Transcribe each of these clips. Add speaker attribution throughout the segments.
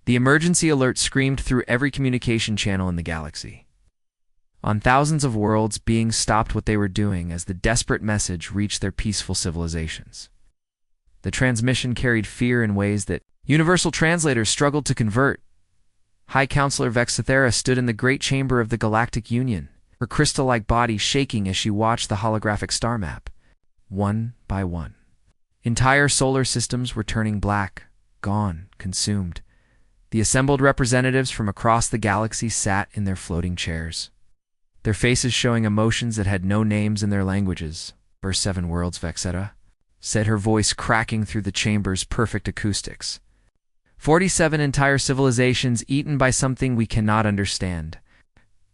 Speaker 1: The emergency alert screamed through every communication channel in the galaxy. On thousands of worlds, beings stopped what they were doing as the desperate message reached their peaceful civilizations. The transmission carried fear in ways that universal translators struggled to convert. High Counselor Vexithera stood in the great chamber of the Galactic Union, her crystal-like body shaking as she watched the holographic star map. One by one, entire solar systems were turning black, gone, consumed. The assembled representatives from across the galaxy sat in their floating chairs, their faces showing emotions that had no names in their languages. "Verse 7 worlds, Vexetta," said her voice cracking through the chamber's perfect acoustics. 47 entire civilizations eaten by something we cannot understand.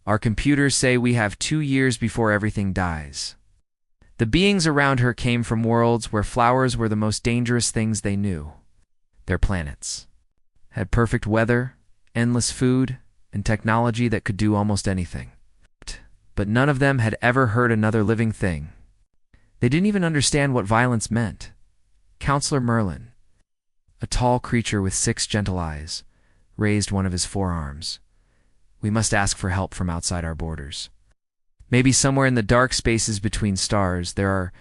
Speaker 1: Our computers say we have 2 years before everything dies. The beings around her came from worlds where flowers were the most dangerous things they knew. Their planets had perfect weather, endless food, and technology that could do almost anything. But none of them had ever hurt another living thing. They didn't even understand what violence meant. Counselor Merlin, a tall creature with 6 gentle eyes, raised one of his forearms. "We must ask for help from outside our borders. Maybe somewhere in the dark spaces between stars, there are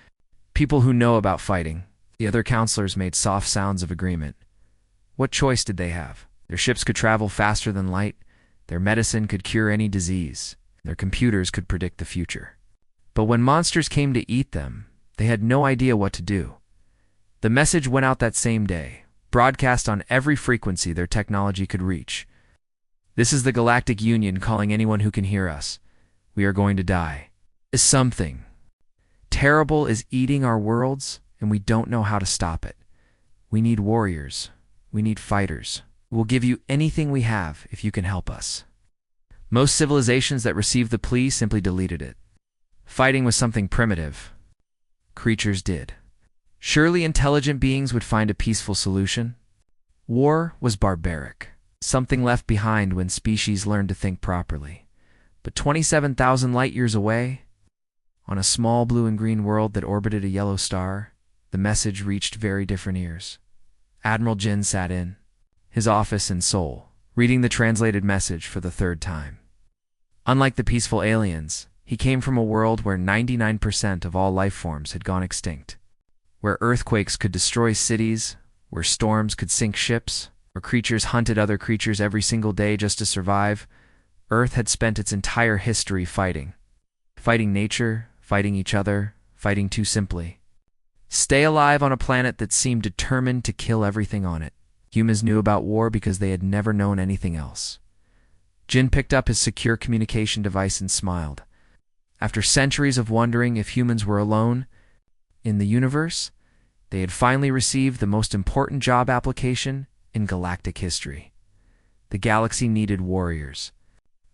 Speaker 1: people who know about fighting." The other counselors made soft sounds of agreement. What choice did they have? Their ships could travel faster than light, their medicine could cure any disease, their computers could predict the future. But when monsters came to eat them, they had no idea what to do. The message went out that same day, broadcast on every frequency their technology could reach. "This is the Galactic Union calling anyone who can hear us. We are going to die. Something terrible is eating our worlds, and we don't know how to stop it. We need warriors. We need fighters. We'll give you anything we have if you can help us." Most civilizations that received the plea simply deleted it. Fighting was something primitive. Creatures did. Surely intelligent beings would find a peaceful solution. War was barbaric, something left behind when species learned to think properly. But 27,000 light-years away, on a small blue and green world that orbited a yellow star, the message reached very different ears. Admiral Jin sat in his office in Seoul, reading the translated message for the 3rd time. Unlike the peaceful aliens, he came from a world where 99% of all life forms had gone extinct, where earthquakes could destroy cities, where storms could sink ships, where creatures hunted other creatures every single day just to survive. Earth had spent its entire history fighting. Fighting nature, fighting each other, fighting too simply. Stay alive on a planet that seemed determined to kill everything on it. Humans knew about war because they had never known anything else. Jin picked up his secure communication device and smiled. After centuries of wondering if humans were alone in the universe, they had finally received the most important job application in galactic history. The galaxy needed warriors.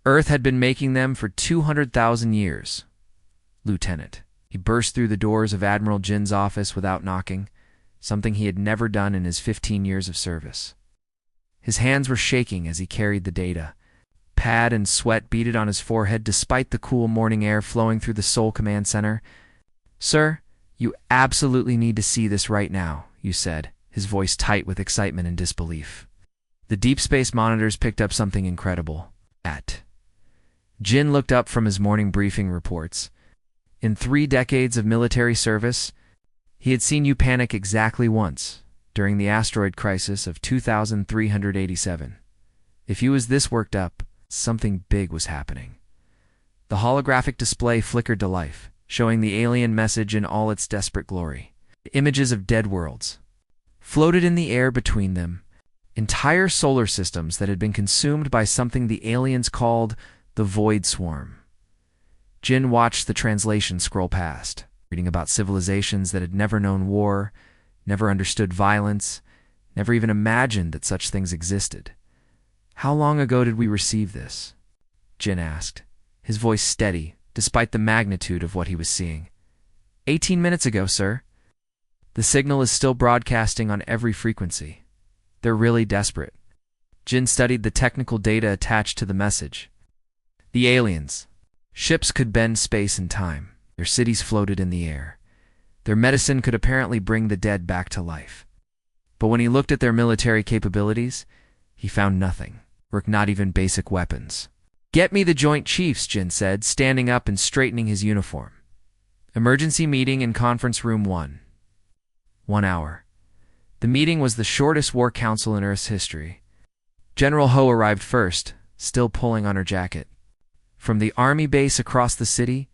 Speaker 1: Earth had been making them for 200,000 years. "Lieutenant." He burst through the doors of Admiral Jin's office without knocking, something he had never done in his 15 years of service. His hands were shaking as he carried the data. Pad and sweat beaded on his forehead despite the cool morning air flowing through the Seoul Command Center. "Sir, you absolutely need to see this right now," you said, his voice tight with excitement and disbelief. The deep space monitors picked up something incredible. Jin looked up from his morning briefing reports. In 3 decades of military service, he had seen you panic exactly once, during the asteroid crisis of 2387. If he was this worked up, something big was happening. The holographic display flickered to life, showing the alien message in all its desperate glory. Images of dead worlds floated in the air between them, entire solar systems that had been consumed by something the aliens called the Void Swarm. Jin watched the translation scroll past, reading about civilizations that had never known war, never understood violence, never even imagined that such things existed. "How long ago did we receive this?" Jin asked, his voice steady, despite the magnitude of what he was seeing. 18 minutes ago, sir. The signal is still broadcasting on every frequency. They're really desperate." Jin studied the technical data attached to the message. The aliens. Ships could bend space and time. Their cities floated in the air. Their medicine could apparently bring the dead back to life. But when he looked at their military capabilities, He found nothing. Not even basic weapons. "Get me the Joint Chiefs," Jin said, standing up and straightening his uniform. Emergency meeting in Conference Room 1. 1 hour. The meeting was the shortest war council in Earth's history. General Ho arrived first, still pulling on her jacket. From the army base across the city,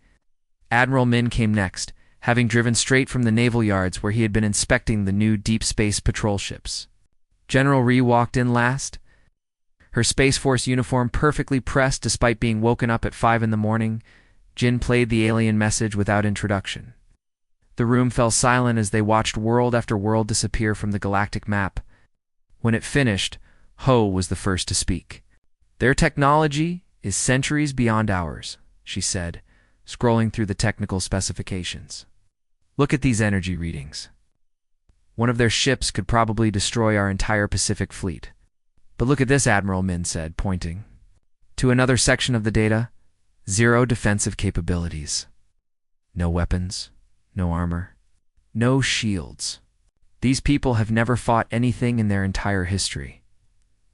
Speaker 1: Admiral Min came next, having driven straight from the naval yards where he had been inspecting the new deep space patrol ships. General Ri walked in last, her Space Force uniform perfectly pressed despite being woken up at 5 in the morning. Jin played the alien message without introduction. The room fell silent as they watched world after world disappear from the galactic map. When it finished, Ho was the first to speak. "Their technology is centuries beyond ours," she said, scrolling through the technical specifications. "Look at these energy readings. One of their ships could probably destroy our entire Pacific fleet. But look at this," Admiral Min said, pointing to another section of the data. "Zero defensive capabilities. No weapons, no armor, no shields. These people have never fought anything in their entire history."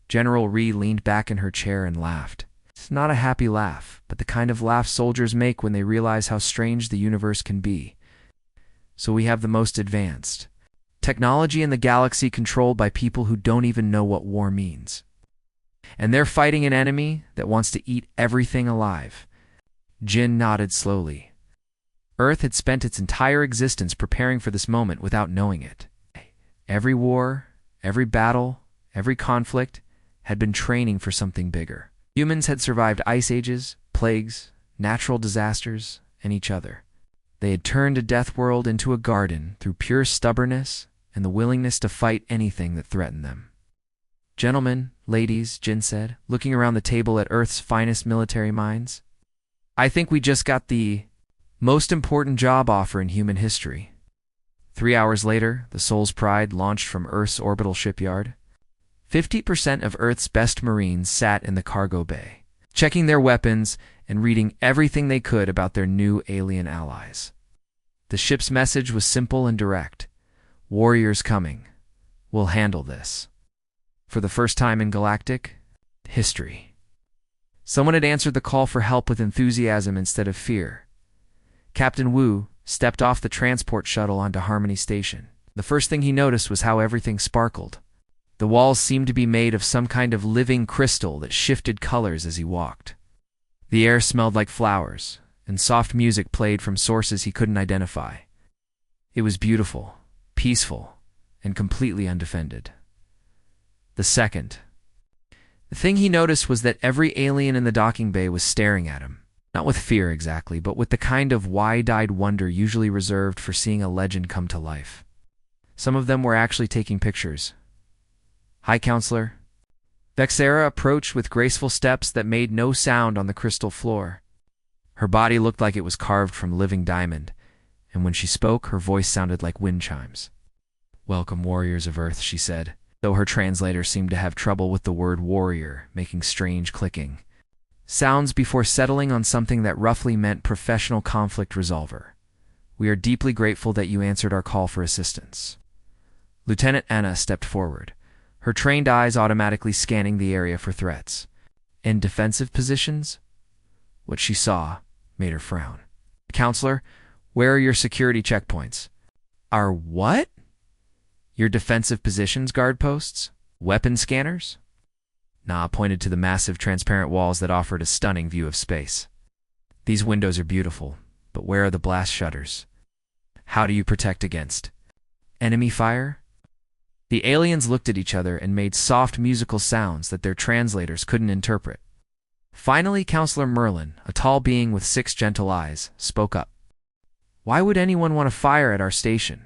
Speaker 1: General Ri leaned back in her chair and laughed. It's not a happy laugh, but the kind of laugh soldiers make when they realize how strange the universe can be. "So we have the most advanced technology in the galaxy, controlled by people who don't even know what war means. And they're fighting an enemy that wants to eat everything alive." Jin nodded slowly. Earth had spent its entire existence preparing for this moment without knowing it. Every war, every battle, every conflict had been training for something bigger. Humans had survived ice ages, plagues, natural disasters, and each other. They had turned a death world into a garden through pure stubbornness and the willingness to fight anything that threatened them. "Gentlemen, ladies," Jin said, looking around the table at Earth's finest military minds, "I think we just got the most important job offer in human history." 3 hours later, the Soul's Pride launched from Earth's orbital shipyard. 50% of Earth's best Marines sat in the cargo bay, checking their weapons and reading everything they could about their new alien allies. The ship's message was simple and direct. "Warriors coming. We'll handle this." For the first time in galactic history, someone had answered the call for help with enthusiasm instead of fear. Captain Wu stepped off the transport shuttle onto Harmony Station. The first thing he noticed was how everything sparkled. The walls seemed to be made of some kind of living crystal that shifted colors as he walked. The air smelled like flowers, and soft music played from sources he couldn't identify. It was beautiful, peaceful, and completely undefended. The thing he noticed was that every alien in the docking bay was staring at him. Not with fear exactly, but with the kind of wide-eyed wonder usually reserved for seeing a legend come to life. Some of them were actually taking pictures. "Hi, Counselor." Vexera approached with graceful steps that made no sound on the crystal floor. Her body looked like it was carved from living diamond, and when she spoke, her voice sounded like wind chimes. "Welcome, warriors of Earth," she said, though her translator seemed to have trouble with the word warrior, making strange clicking sounds before settling on something that roughly meant professional conflict resolver. "We are deeply grateful that you answered our call for assistance." Lieutenant Anna stepped forward, her trained eyes automatically scanning the area for threats. "In defensive positions?" What she saw made her frown. "Counselor, where are your security checkpoints?" "Our what?" "Your defensive positions, guard posts? Weapon scanners?" Na pointed to the massive transparent walls that offered a stunning view of space. "These windows are beautiful, but where are the blast shutters? How do you protect against enemy fire?" The aliens looked at each other and made soft musical sounds that their translators couldn't interpret. Finally, Counselor Merlin, a tall being with 6 gentle eyes, spoke up. "Why would anyone want to fire at our station?"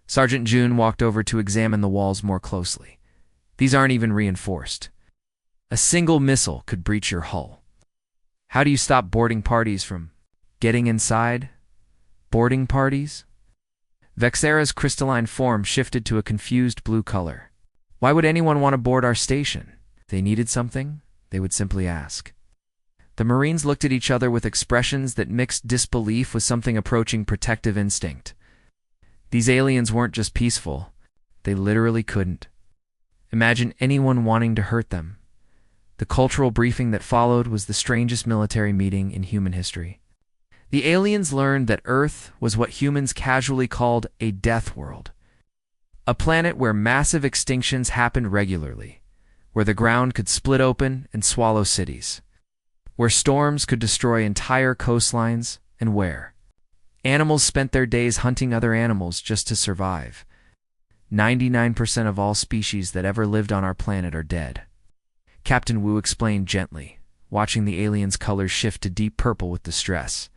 Speaker 1: Sergeant June walked over to examine the walls more closely. "These aren't even reinforced. A single missile could breach your hull. How do you stop boarding parties from getting inside? Boarding parties?" Vexera's crystalline form shifted to a confused blue color. "Why would anyone want to board our station? If they needed something, they would simply ask." The Marines looked at each other with expressions that mixed disbelief with something approaching protective instinct. These aliens weren't just peaceful, they literally couldn't Imagine anyone wanting to hurt them. The cultural briefing that followed was the strangest military meeting in human history. The aliens learned that Earth was what humans casually called a death world, a planet where massive extinctions happened regularly, where the ground could split open and swallow cities, where storms could destroy entire coastlines, and where animals spent their days hunting other animals just to survive. 99% of all species that ever lived on our planet are dead. Captain Wu explained gently, watching the aliens' colors shift to deep purple with distress.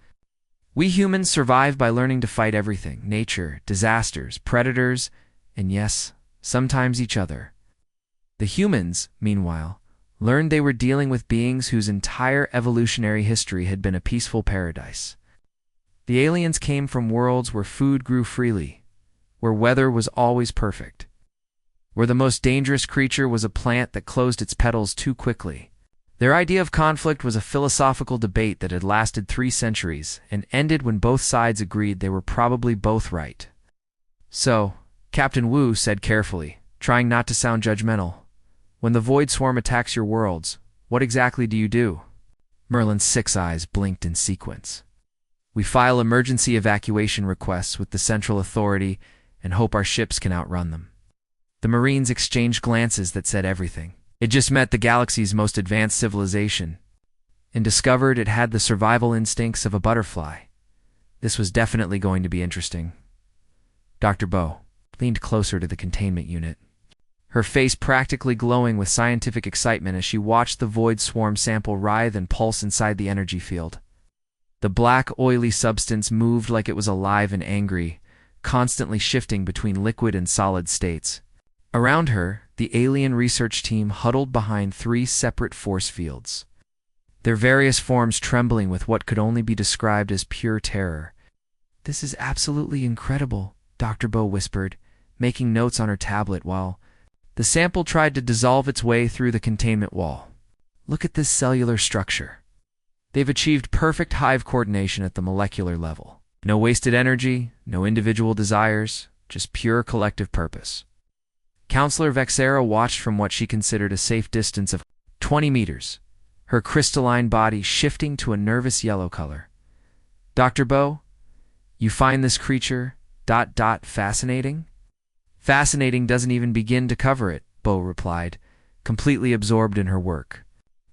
Speaker 1: We humans survive by learning to fight everything: nature, disasters, predators, and yes, sometimes each other. The humans, meanwhile, learned they were dealing with beings whose entire evolutionary history had been a peaceful paradise. The aliens came from worlds where food grew freely, where weather was always perfect, where the most dangerous creature was a plant that closed its petals too quickly. Their idea of conflict was a philosophical debate that had lasted 3 centuries and ended when both sides agreed they were probably both right. So, Captain Wu said carefully, trying not to sound judgmental, "When the Void Swarm attacks your worlds, what exactly do you do?" Merlin's 6 eyes blinked in sequence. "We file emergency evacuation requests with the Central Authority and hope our ships can outrun them." The Marines exchanged glances that said everything. It just met the galaxy's most advanced civilization and discovered it had the survival instincts of a butterfly. This was definitely going to be interesting. Dr. Bo leaned closer to the containment unit, her face practically glowing with scientific excitement as she watched the Void Swarm sample writhe and pulse inside the energy field. The black, oily substance moved like it was alive and angry, constantly shifting between liquid and solid states. Around her, the alien research team huddled behind 3 separate force fields, their various forms trembling with what could only be described as pure terror. "This is absolutely incredible," Dr. Bo whispered, making notes on her tablet while the sample tried to dissolve its way through the containment wall. "Look at this cellular structure. They've achieved perfect hive coordination at the molecular level. No wasted energy, no individual desires, just pure collective purpose." Counselor Vexera watched from what she considered a safe distance of 20 meters, her crystalline body shifting to a nervous yellow color. "Dr. Bo, you find this creature ... fascinating?" "Fascinating doesn't even begin to cover it," Bo replied, completely absorbed in her work.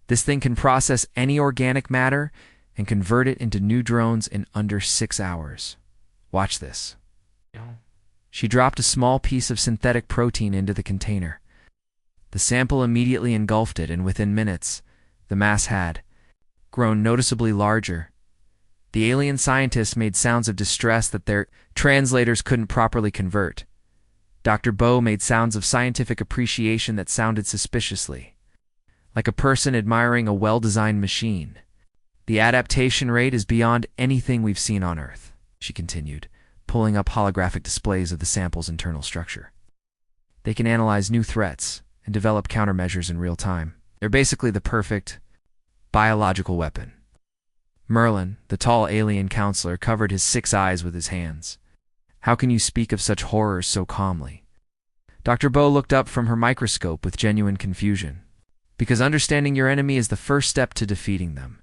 Speaker 1: "This thing can process any organic matter and convert it into new drones in under 6 hours. Watch this." She dropped a small piece of synthetic protein into the container. The sample immediately engulfed it, and within minutes, the mass had grown noticeably larger. The alien scientists made sounds of distress that their translators couldn't properly convert. Dr. Bo made sounds of scientific appreciation that sounded suspiciously like a person admiring a well-designed machine. "The adaptation rate is beyond anything we've seen on Earth," she continued, pulling up holographic displays of the sample's internal structure. "They can analyze new threats and develop countermeasures in real time. They're basically the perfect biological weapon." Merlin, the tall alien counselor, covered his 6 eyes with his hands. "How can you speak of such horrors so calmly?" Dr. Bo looked up from her microscope with genuine confusion. "Because understanding your enemy is the first step to defeating them,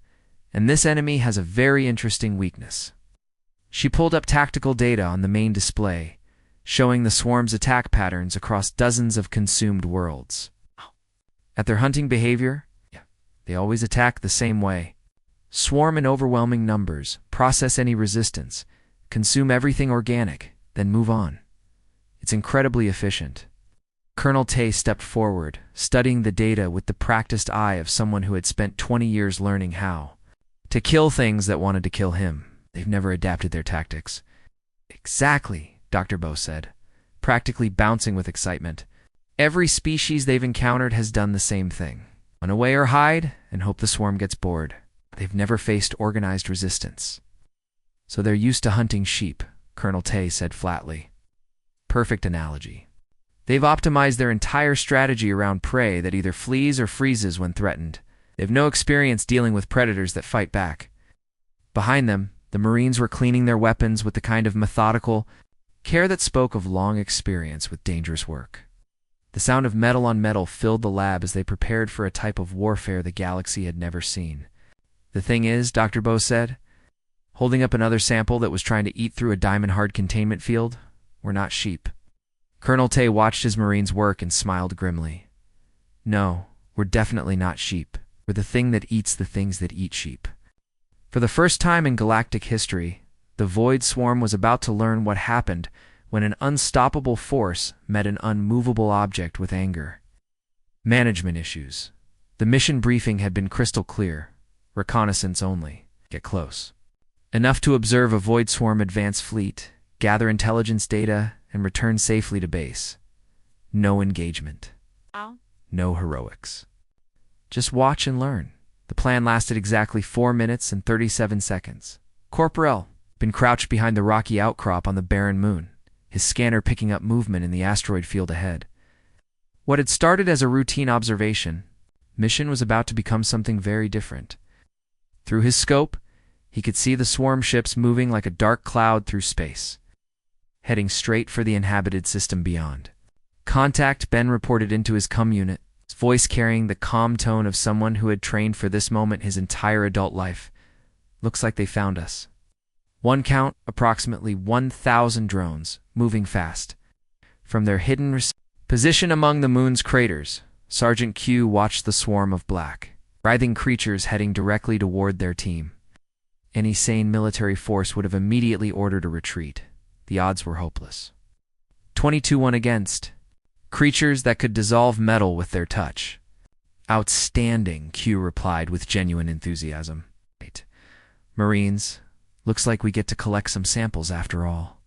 Speaker 1: and this enemy has a very interesting weakness." She pulled up tactical data on the main display, showing the swarm's attack patterns across dozens of consumed worlds. At their hunting behavior, they always attack the same way. Swarm in overwhelming numbers, process any resistance, consume everything organic, then move on. It's incredibly efficient. Colonel Tay stepped forward, studying the data with the practiced eye of someone who had spent 20 years learning how to kill things that wanted to kill him. They've never adapted their tactics. "Exactly," Dr. Bo said, practically bouncing with excitement. "Every species they've encountered has done the same thing. Run away or hide and hope the swarm gets bored. They've never faced organized resistance. So they're used to hunting sheep," Colonel Tay said flatly. "Perfect analogy. They've optimized their entire strategy around prey that either flees or freezes when threatened. They've no experience dealing with predators that fight back." Behind them, the Marines were cleaning their weapons with the kind of methodical care that spoke of long experience with dangerous work. The sound of metal on metal filled the lab as they prepared for a type of warfare the galaxy had never seen. "The thing is," Dr. Bo said, holding up another sample that was trying to eat through a diamond-hard containment field, "we're not sheep." Colonel Tay watched his Marines work and smiled grimly. "No, we're definitely not sheep. We're the thing that eats the things that eat sheep." For the first time in galactic history, the Void Swarm was about to learn what happened when an unstoppable force met an unmovable object with anger. Management issues. The mission briefing had been crystal clear. Reconnaissance only. Get close. Enough to observe a Void Swarm advance fleet, gather intelligence data, and return safely to base. No engagement. No heroics. Just watch and learn. The plan lasted exactly 4 minutes and 37 seconds. Corporel been crouched behind the rocky outcrop on the barren moon, his scanner picking up movement in the asteroid field ahead. What had started as a routine observation, mission was about to become something very different. Through his scope, he could see the swarm ships moving like a dark cloud through space, heading straight for the inhabited system beyond. "Contact," Ben reported into his comm unit, his voice carrying the calm tone of someone who had trained for this moment his entire adult life. "Looks like they found us." One count, approximately 1,000 drones, moving fast. From their hidden position among the moon's craters, Sergeant Q watched the swarm of black, writhing creatures heading directly toward their team. Any sane military force would have immediately ordered a retreat. The odds were hopeless. 22-1 against. Creatures that could dissolve metal with their touch. "Outstanding," Q replied with genuine enthusiasm. "Marines, looks like we get to collect some samples after all."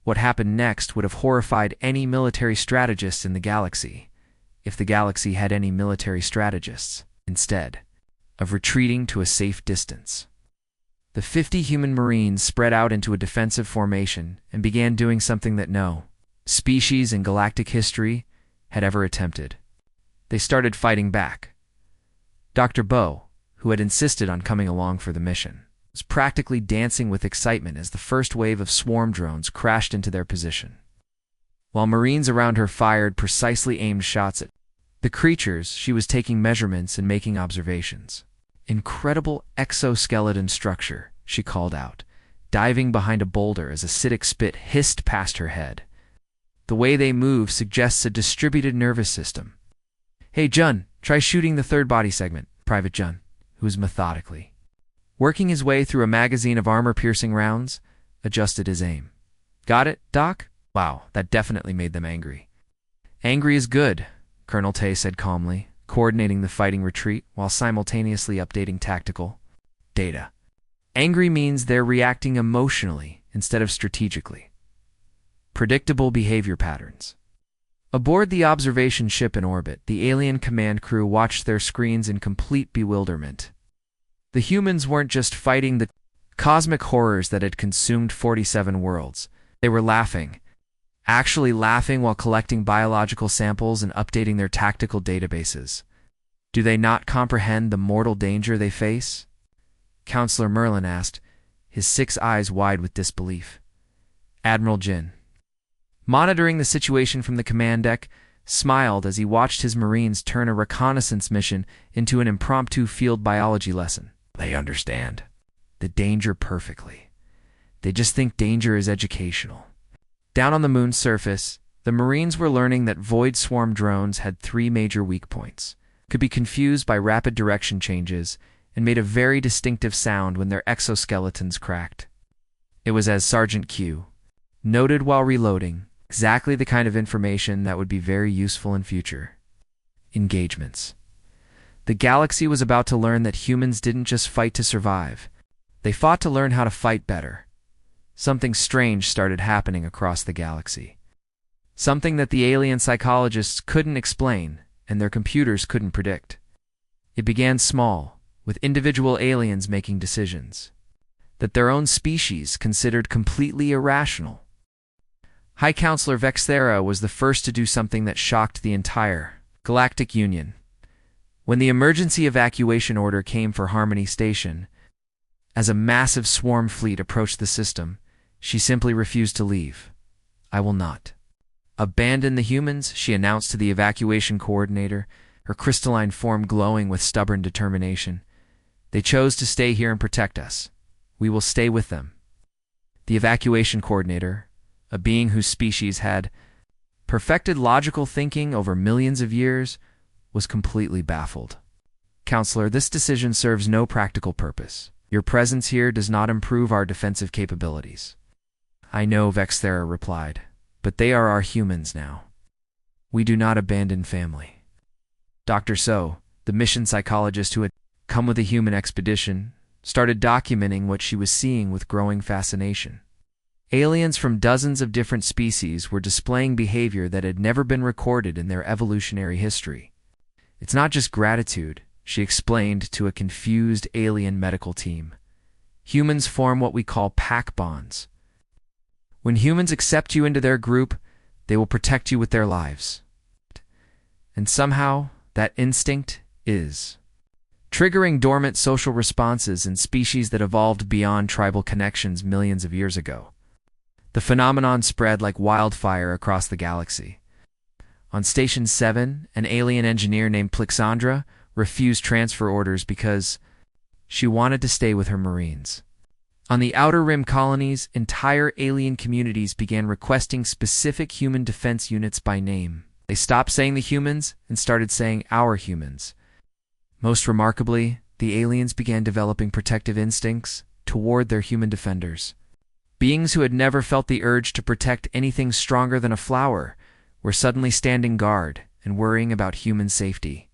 Speaker 1: What happened next would have horrified any military strategist in the galaxy, if the galaxy had any military strategists, instead of retreating to a safe distance. The 50 human Marines spread out into a defensive formation and began doing something that no species in galactic history had ever attempted. They started fighting back. Dr. Bo, who had insisted on coming along for the mission, was practically dancing with excitement as the first wave of swarm drones crashed into their position. While Marines around her fired precisely aimed shots at the creatures, she was taking measurements and making observations. "Incredible exoskeleton structure," she called out, diving behind a boulder as acidic spit hissed past her head. "The way they move suggests a distributed nervous system." "Hey, Jun, try shooting the third body segment," Private Jun, who was methodically working his way through a magazine of armor-piercing rounds, adjusted his aim. "Got it, Doc?" Wow, that definitely made them angry. "Angry is good," Colonel Tay said calmly, coordinating the fighting retreat while simultaneously updating tactical data. "Angry means they're reacting emotionally instead of strategically. Predictable behavior patterns." Aboard the observation ship in orbit, the alien command crew watched their screens in complete bewilderment. The humans weren't just fighting the cosmic horrors that had consumed 47 worlds. They were laughing. Actually laughing while collecting biological samples and updating their tactical databases. Do they not comprehend the mortal danger they face? Counselor Merlin asked, his 6 eyes wide with disbelief. Admiral Jin, monitoring the situation from the command deck, smiled as he watched his Marines turn a reconnaissance mission into an impromptu field biology lesson. They understand the danger perfectly. They just think danger is educational. Down on the moon's surface, the Marines were learning that Void Swarm drones had 3 major weak points, could be confused by rapid direction changes, and made a very distinctive sound when their exoskeletons cracked. It was, as Sergeant Q noted while reloading, exactly the kind of information that would be very useful in future engagements. The galaxy was about to learn that humans didn't just fight to survive. They fought to learn how to fight better. Something strange started happening across the galaxy. Something that the alien psychologists couldn't explain and their computers couldn't predict. It began small, with individual aliens making decisions that their own species considered completely irrational. High Counselor Vexthera was the first to do something that shocked the entire Galactic Union. When the emergency evacuation order came for Harmony Station, as a massive swarm fleet approached the system, she simply refused to leave. "I will not," "Abandon the humans," she announced to the evacuation coordinator, her crystalline form glowing with stubborn determination. "They chose to stay here and protect us. We will stay with them." The evacuation coordinator, a being whose species had perfected logical thinking over millions of years, was completely baffled. "Counselor, this decision serves no practical purpose. Your presence here does not improve our defensive capabilities." "I know," Vexthera replied, "but they are our humans now. We do not abandon family." Dr. So, the mission psychologist who had come with a human expedition, started documenting what she was seeing with growing fascination. Aliens from dozens of different species were displaying behavior that had never been recorded in their evolutionary history. "It's not just gratitude," she explained to a confused alien medical team. "Humans form what we call pack bonds. When humans accept you into their group, they will protect you with their lives. And somehow, that instinct is triggering dormant social responses in species that evolved beyond tribal connections millions of years ago." The phenomenon spread like wildfire across the galaxy. On Station 7, an alien engineer named Plixandra refused transfer orders because she wanted to stay with her Marines. On the Outer Rim colonies, entire alien communities began requesting specific human defense units by name. They stopped saying the humans and started saying our humans. Most remarkably, the aliens began developing protective instincts toward their human defenders. Beings who had never felt the urge to protect anything stronger than a flower were suddenly standing guard and worrying about human safety.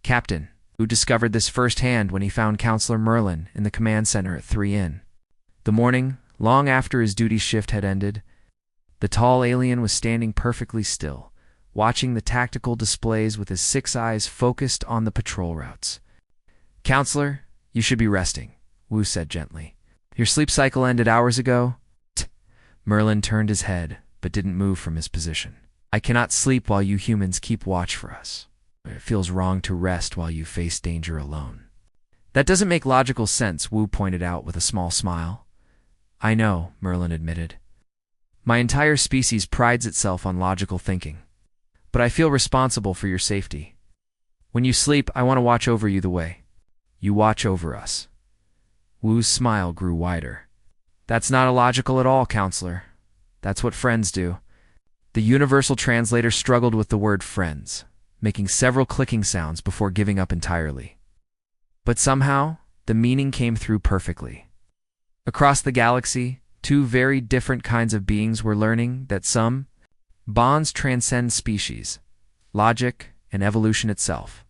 Speaker 1: Captain, who discovered this firsthand when he found Counselor Merlin in the command center at 3N. The morning, long after his duty shift had ended, the tall alien was standing perfectly still, watching the tactical displays with his 6 eyes focused on the patrol routes. "Counselor, you should be resting," Wu said gently. "Your sleep cycle ended hours ago." Merlin turned his head, but didn't move from his position. "I cannot sleep while you humans keep watch for us. It feels wrong to rest while you face danger alone." "That doesn't make logical sense," Wu pointed out with a small smile. "I know," Merlin admitted. "My entire species prides itself on logical thinking. But I feel responsible for your safety. When you sleep, I want to watch over you the way you watch over us." Wu's smile grew wider. "That's not illogical at all, Counselor. That's what friends do." The universal translator struggled with the word friends, making several clicking sounds before giving up entirely. But somehow, the meaning came through perfectly. Across the galaxy, 2 very different kinds of beings were learning that some bonds transcend species, logic, and evolution itself.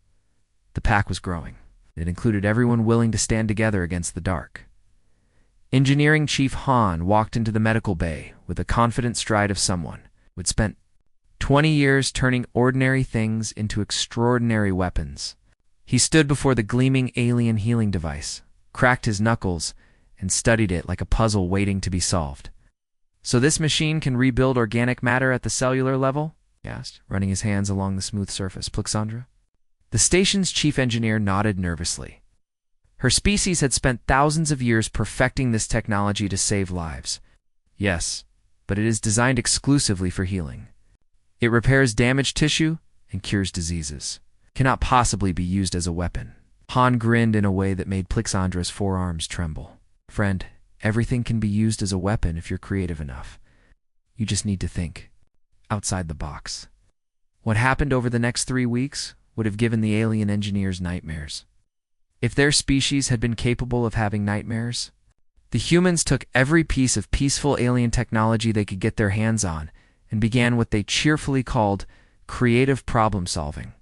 Speaker 1: The pack was growing. It included everyone willing to stand together against the dark. Engineering Chief Han walked into the medical bay with the confident stride of someone who had spent 20 years turning ordinary things into extraordinary weapons. He stood before the gleaming alien healing device, cracked his knuckles, and studied it like a puzzle waiting to be solved. "So this machine can rebuild organic matter at the cellular level?" he asked, running his hands along the smooth surface. "Plixandra?" The station's chief engineer nodded nervously. Her species had spent thousands of years perfecting this technology to save lives. "Yes, but it is designed exclusively for healing. It repairs damaged tissue and cures diseases. Cannot possibly be used as a weapon." Han grinned in a way that made Plixandra's forearms tremble. "Friend, everything can be used as a weapon if you're creative enough. You just need to think outside the box." What happened over the next 3 weeks would have given the alien engineers nightmares. If their species had been capable of having nightmares, the humans took every piece of peaceful alien technology they could get their hands on and began what they cheerfully called creative problem solving.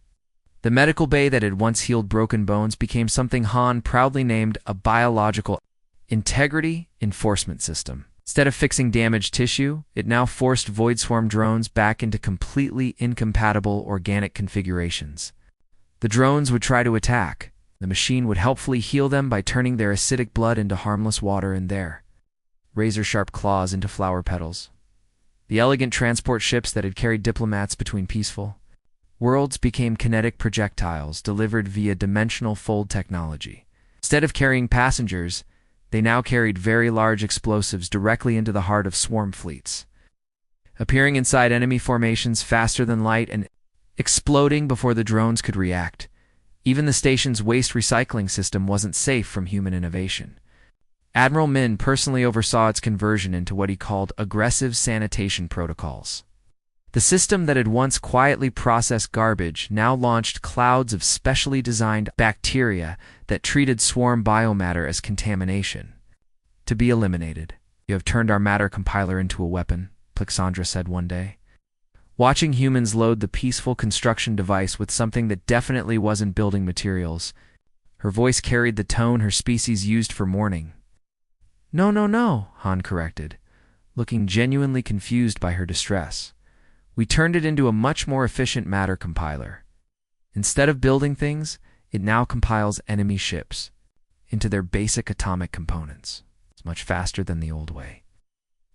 Speaker 1: The medical bay that had once healed broken bones became something Han proudly named a biological integrity enforcement system. Instead of fixing damaged tissue, it now forced Void Swarm drones back into completely incompatible organic configurations. The drones would try to attack. The machine would helpfully heal them by turning their acidic blood into harmless water and their razor-sharp claws into flower petals. The elegant transport ships that had carried diplomats between peaceful worlds became kinetic projectiles delivered via dimensional fold technology. Instead of carrying passengers, they now carried very large explosives directly into the heart of swarm fleets. appearing inside enemy formations faster than light and exploding before the drones could react. Even the station's waste recycling system wasn't safe from human innovation. Admiral Min personally oversaw its conversion into what he called aggressive sanitation protocols. The system that had once quietly processed garbage now launched clouds of specially designed bacteria that treated swarm biomatter as contamination. To be eliminated. "You have turned our matter compiler into a weapon," Plixandra said one day. Watching humans load the peaceful construction device with something that definitely wasn't building materials, her voice carried the tone her species used for mourning. "No, no, no," Han corrected, looking genuinely confused by her distress. "We turned it into a much more efficient matter compiler. Instead of building things, it now compiles enemy ships into their basic atomic components. It's much faster than the old way."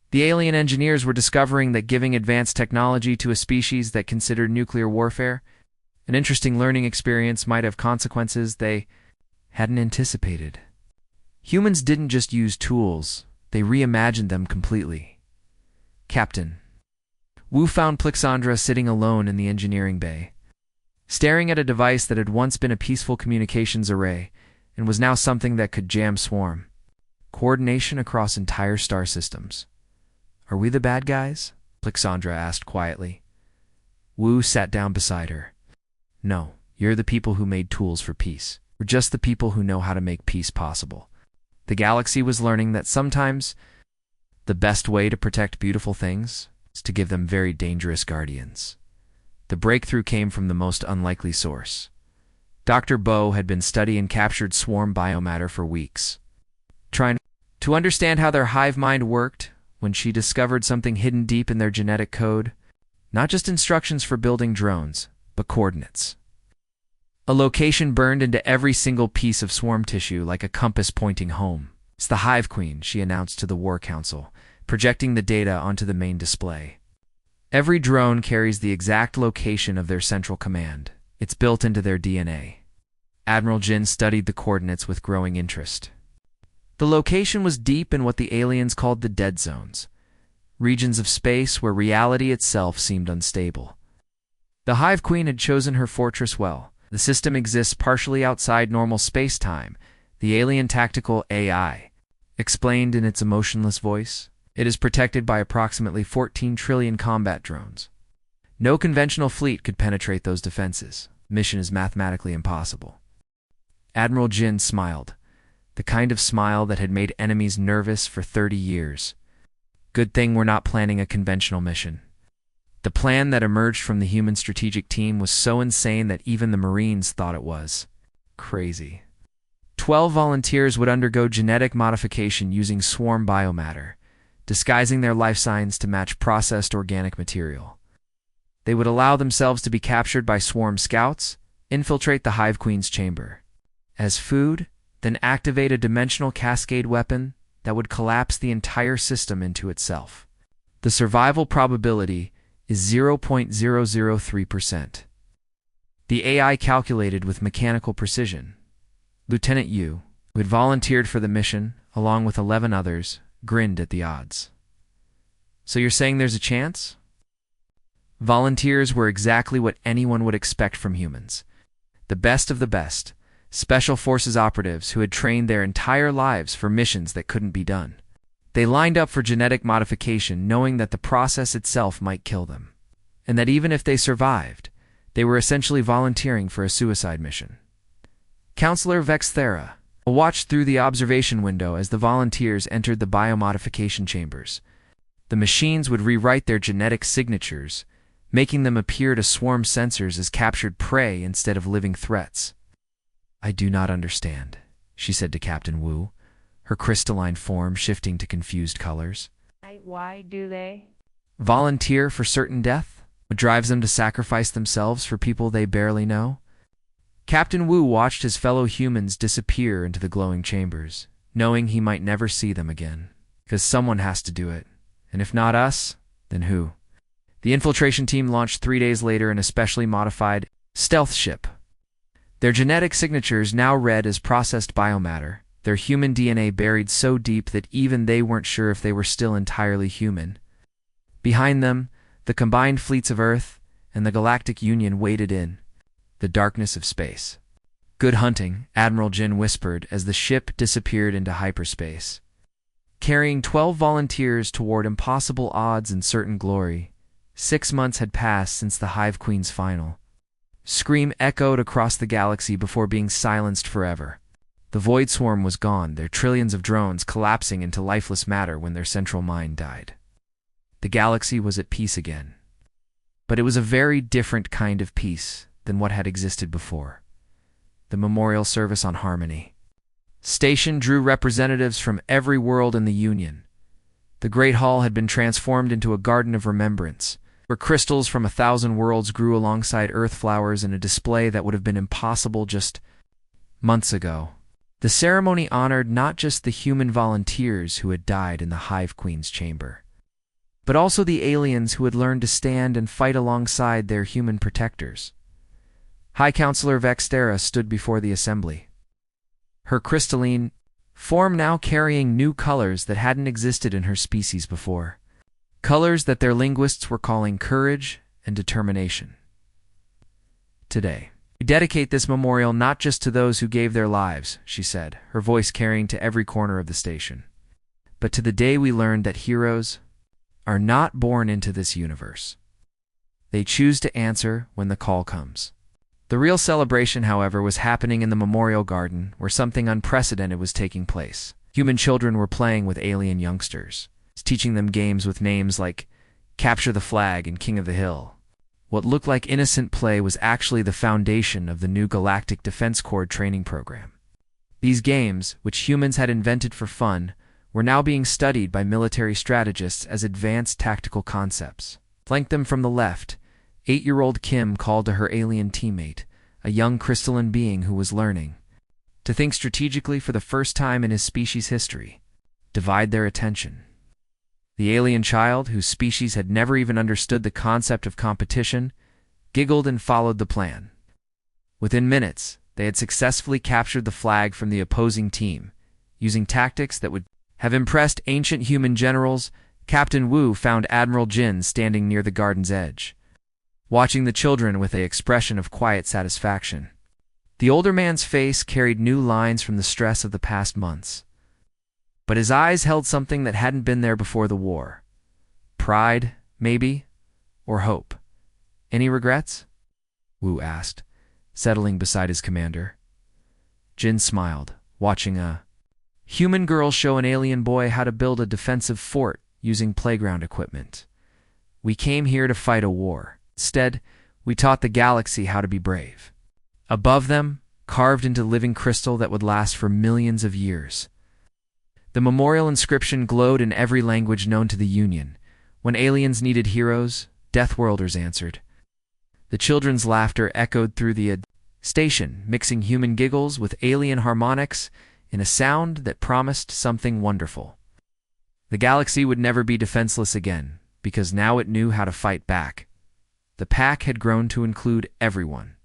Speaker 1: The alien engineers were discovering that giving advanced technology to a species that considered nuclear warfare an interesting learning experience might have consequences they hadn't anticipated. Humans didn't just use tools, they reimagined them completely. "Captain." Wu found Plixandra sitting alone in the engineering bay, staring at a device that had once been a peaceful communications array and was now something that could jam swarm coordination across entire star systems. "Are we the bad guys?" Plixandra asked quietly. Wu sat down beside her. "No, you're the people who made tools for peace. We're just the people who know how to make peace possible." The galaxy was learning that sometimes the best way to protect beautiful things is to give them very dangerous guardians. The breakthrough came from the most unlikely source. Dr. Bo had been studying captured swarm biomatter for weeks, trying to understand how their hive mind worked when she discovered something hidden deep in their genetic code. Not just instructions for building drones, but coordinates. A location burned into every single piece of swarm tissue like a compass pointing home. "It's the Hive Queen," she announced to the War Council, projecting the data onto the main display. Every drone carries the exact location of their central command. It's built into their DNA. Admiral Jin studied the coordinates with growing interest. The location was deep in what the aliens called the dead zones, regions of space where reality itself seemed unstable. The Hive Queen had chosen her fortress well. The system exists partially outside normal space-time, the alien tactical AI explained in its emotionless voice. It is protected by approximately 14 trillion combat drones. No conventional fleet could penetrate those defenses. Mission is mathematically impossible. Admiral Jin smiled, the kind of smile that had made enemies nervous for 30 years. "Good thing we're not planning a conventional mission." The plan that emerged from the human strategic team was so insane that even the Marines thought it was crazy. 12 volunteers would undergo genetic modification using swarm biomatter, disguising their life signs to match processed organic material. They would allow themselves to be captured by swarm scouts, infiltrate the Hive Queen's chamber as food, then activate a dimensional cascade weapon that would collapse the entire system into itself. The survival probability is 0.003%. The AI calculated with mechanical precision. Lieutenant Yu, who had volunteered for the mission, along with 11 others, grinned at the odds. "So you're saying there's a chance?" Volunteers were exactly what anyone would expect from humans. The best of the best, special forces operatives who had trained their entire lives for missions that couldn't be done. They lined up for genetic modification knowing that the process itself might kill them, and that even if they survived, they were essentially volunteering for a suicide mission. Counselor Vexthera watched through the observation window as the volunteers entered the biomodification chambers. The machines would rewrite their genetic signatures, making them appear to swarm sensors as captured prey instead of living threats. "I do not understand," she said to Captain Wu, her crystalline form shifting to confused colors.
Speaker 2: Why do they
Speaker 1: Volunteer for certain death? What drives them to sacrifice themselves for people they barely know? Captain Wu watched his fellow humans disappear into the glowing chambers, knowing he might never see them again. Because someone has to do it. And if not us, then who? The infiltration team launched 3 days later an especially modified stealth ship. Their genetic signatures now read as processed biomatter, their human DNA buried so deep that even they weren't sure if they were still entirely human. Behind them, The combined fleets of Earth and the Galactic Union waded in the darkness of space. "Good hunting," Admiral Jin whispered as the ship disappeared into hyperspace. Carrying 12 volunteers toward impossible odds and certain glory, 6 months had passed since the Hive Queen's final scream echoed across the galaxy before being silenced forever. The Void Swarm was gone, their trillions of drones collapsing into lifeless matter when their central mind died. The galaxy was at peace again. But it was a very different kind of peace than what had existed before. The memorial service on Harmony Station drew representatives from every world in the Union. The Great Hall had been transformed into a garden of remembrance, where crystals from 1,000 worlds grew alongside Earth flowers in a display that would have been impossible just months ago. The ceremony honored not just the human volunteers who had died in the Hive Queen's chamber, but also the aliens who had learned to stand and fight alongside their human protectors. High Counselor Vextera stood before the assembly, her crystalline form now carrying new colors that hadn't existed in her species before. Colors that their linguists were calling courage and determination. "Today, we dedicate this memorial not just to those who gave their lives," she said, her voice carrying to every corner of the station, "but to the day we learned that heroes are not born into this universe. They choose to answer when the call comes." The real celebration, however, was happening in the memorial garden, where something unprecedented was taking place. Human children were playing with alien youngsters, teaching them games with names like Capture the Flag and King of the Hill. What looked like innocent play was actually the foundation of the new Galactic Defense Corps training program. These games, which humans had invented for fun, were now being studied by military strategists as advanced tactical concepts. Flanked them from the left, 8-year-old Kim called to her alien teammate, a young crystalline being who was learning to think strategically for the first time in his species' history. Divide their attention. The alien child, whose species had never even understood the concept of competition, giggled and followed the plan. Within minutes, they had successfully captured the flag from the opposing team. Using tactics that would have impressed ancient human generals, Captain Wu found Admiral Jin standing near the garden's edge, watching the children with an expression of quiet satisfaction. The older man's face carried new lines from the stress of the past months, but his eyes held something that hadn't been there before the war. Pride, maybe, or hope. "Any regrets?" Wu asked, settling beside his commander. Jin smiled, watching a human girl show an alien boy how to build a defensive fort using playground equipment. "We came here to fight a war. Instead, we taught the galaxy how to be brave." Above them, carved into living crystal that would last for millions of years, the memorial inscription glowed in every language known to the Union. When aliens needed heroes, Deathworlders answered. The children's laughter echoed through the station, mixing human giggles with alien harmonics in a sound that promised something wonderful. The galaxy would never be defenseless again, because now it knew how to fight back. The pack had grown to include everyone.